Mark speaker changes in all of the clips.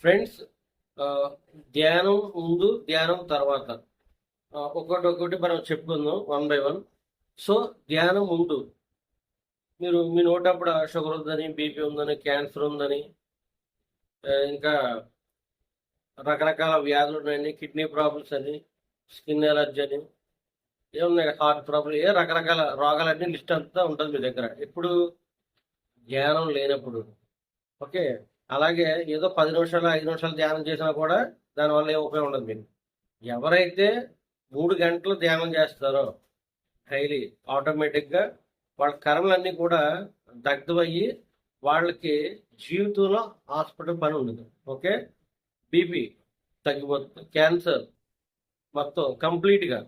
Speaker 1: Friends, ధ్యానం ముందు ధ్యానం తర్వాత ఒక్కొక్కటి మనం చెప్పుకుందాం వన్ బై వన్. సో ధ్యానం ముందు మీ నోటప్పుడు షుగర్ ఉందని, బీపీ ఉందని, క్యాన్సర్ ఉందని, ఇంకా రకరకాల వ్యాధులు ఉన్నాయని, కిడ్నీ ప్రాబ్లమ్స్ అని, స్కిన్ ఎలర్జీ అని, ఏమున్నాయి, హార్ట్ ప్రాబ్లం, రకరకాల రోగాలన్నీ లిస్ట్ అంతా ఉంటుంది మీ దగ్గర ఎప్పుడు ధ్యానం లేనప్పుడు. ఓకే, అలాగే ఏదో 10 నిమిషాలు 5 నిమిషాలు ధ్యానం చేసినా కూడా దానివల్ల ఏం ఉపయోగం ఉండదు మీకు. ఎవరైతే 3 గంటలు ధ్యానం చేస్తారో డైలీ, ఆటోమేటిక్గా వాళ్ళ కర్మలన్నీ కూడా దగ్ధమయ్యి వాళ్ళకి జీవితంలో హాస్పిటల్ పని ఉండదు. ఓకే, బీపీ తగ్గిపోతుంది, క్యాన్సర్ మొత్తం కంప్లీట్గా.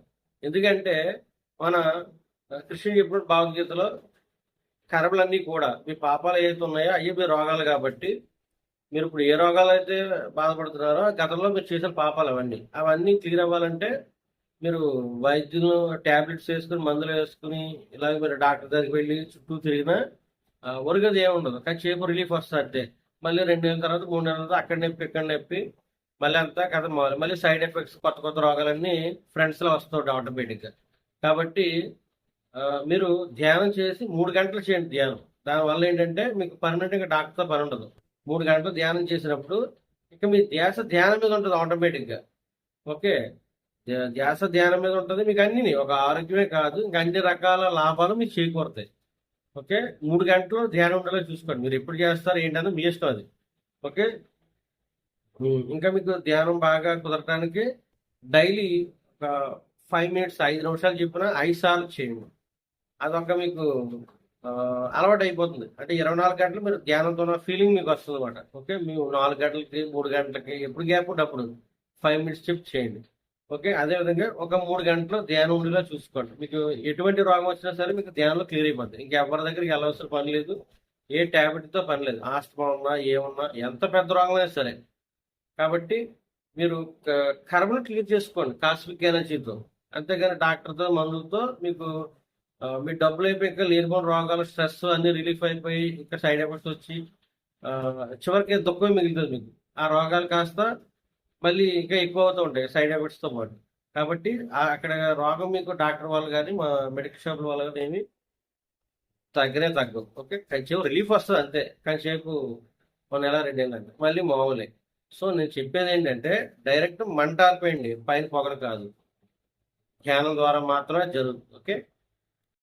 Speaker 1: ఎందుకంటే మన కృష్ణుడు చెప్పిన భగవద్గీతలో కర్మలన్నీ కూడా మీ పాపాలు ఏవైతే ఉన్నాయో అవి మీ రోగాలు. కాబట్టి మీరు ఇప్పుడు ఏ రోగాలు అయితే బాధపడుతున్నారో గతంలో మీరు చేసిన పాపాలు అవన్నీ క్లియర్ అవ్వాలంటే మీరు వైద్యులు ట్యాబ్లెట్స్ వేసుకుని, మందులు వేసుకుని, ఇలాగ మీరు డాక్టర్ దగ్గరికి వెళ్ళి చుట్టూ తిరిగినా ఒరిగది ఏముండదు. కానీ చేపు రిలీఫ్ వస్తుంది అంతే. మళ్ళీ 2 నెలల తర్వాత 3 నెలల తర్వాత అక్కడ నొప్పి ఇక్కడ నొప్పి మళ్ళీ అంతా కథ మారు. మళ్ళీ సైడ్ ఎఫెక్ట్స్, కొత్త కొత్త రోగాలన్నీ ఫ్రెండ్స్లో వస్తుంటాయి ఆటోమేటిక్గా. కాబట్టి మీరు ధ్యానం చేసి 3 గంటలు చేయండి ధ్యానం. దానివల్ల ఏంటంటే మీకు పర్మనెంట్గా డాక్టర్తో పని ఉండదు. 3 గంటలు ధ్యానం చేసినప్పుడు ఇక మీ ధ్యాస ధ్యానం మీద ఉంటుంది ఆటోమేటిక్గా. ఓకే, ధ్యాస ధ్యానం మీద ఉంటుంది. మీకు అన్ని ఒక ఆరోగ్యమే కాదు, ఇంకా అన్ని రకాల లాభాలు మీకు చేకూరుతాయి. ఓకే, 3 గంటలు ధ్యానం ఉండేలా చూసుకోండి. మీరు ఎప్పుడు చేస్తారు ఏంటన్నది మీ ఇష్టం అది. ఓకే, ఇంకా మీకు ధ్యానం బాగా కుదరటానికి డైలీ ఒక 5 మినిట్స్, 5 నిమిషాలు చెప్పిన 5 సార్లు చేయండి. అదొక మీకు అలవాటు అయిపోతుంది. అంటే 24 గంటలు మీరు ధ్యానంతో ఫీలింగ్ మీకు వస్తుంది అనమాట. ఓకే, మీరు 4 గంటలకి 3 గంటలకి ఎప్పుడు గ్యాప్ ఉంటే అప్పుడు 5 మినిట్స్ చెప్పి చేయండి. ఓకే, అదేవిధంగా ఒక 3 గంటలు ధ్యానం ఉండేలా చూసుకోండి. మీకు ఎటువంటి రోగం వచ్చినా సరే మీకు ధ్యానంలో క్లియర్ అయిపోతుంది. ఇంకెవరి దగ్గరికి వెళ్ళవలసిన పని లేదు, ఏ ట్యాబ్లెట్తో పని లేదు. ఆస్తమా ఉన్నా ఏమున్నా, ఎంత పెద్ద రోగం అయినా సరే. కాబట్టి మీరు కర్మను క్లియర్ చేసుకోండి కాస్మిక్ ఎనర్జీతో, అంతేగాని డాక్టర్తో మందులతో మీకు మీ డబ్బులు అయిపోయి లేనిపోయిన రోగాలు, స్ట్రెస్ అన్ని రిలీఫ్ అయిపోయి ఇంకా సైడ్ ఎఫెక్ట్స్ వచ్చి చివరికి దుఃఖమే మిగులుతుంది మీకు. ఆ రోగాలు కాస్త మళ్ళీ ఇంకా ఎక్కువ అవుతూ ఉంటాయి సైడ్ ఎఫెక్ట్స్తో పాటు. కాబట్టి అక్కడ రోగం మీకు డాక్టర్ వాళ్ళు కానీ మా మెడికల్ షాప్ వాళ్ళు కానీ ఏమి తగ్గవు. ఓకే, కొంచెం రిలీఫ్ వస్తుంది అంతే. కొంచెంసేపు 1 నెల 2 నెలలు అంటే మళ్ళీ మామూలే. సో నేను చెప్పేది ఏంటంటే డైరెక్ట్ మంట ఆర్పేయండి, పైన పొగలు కాదు. ధ్యానం ద్వారా మాత్రమే జరుగుతుంది. ఓకే.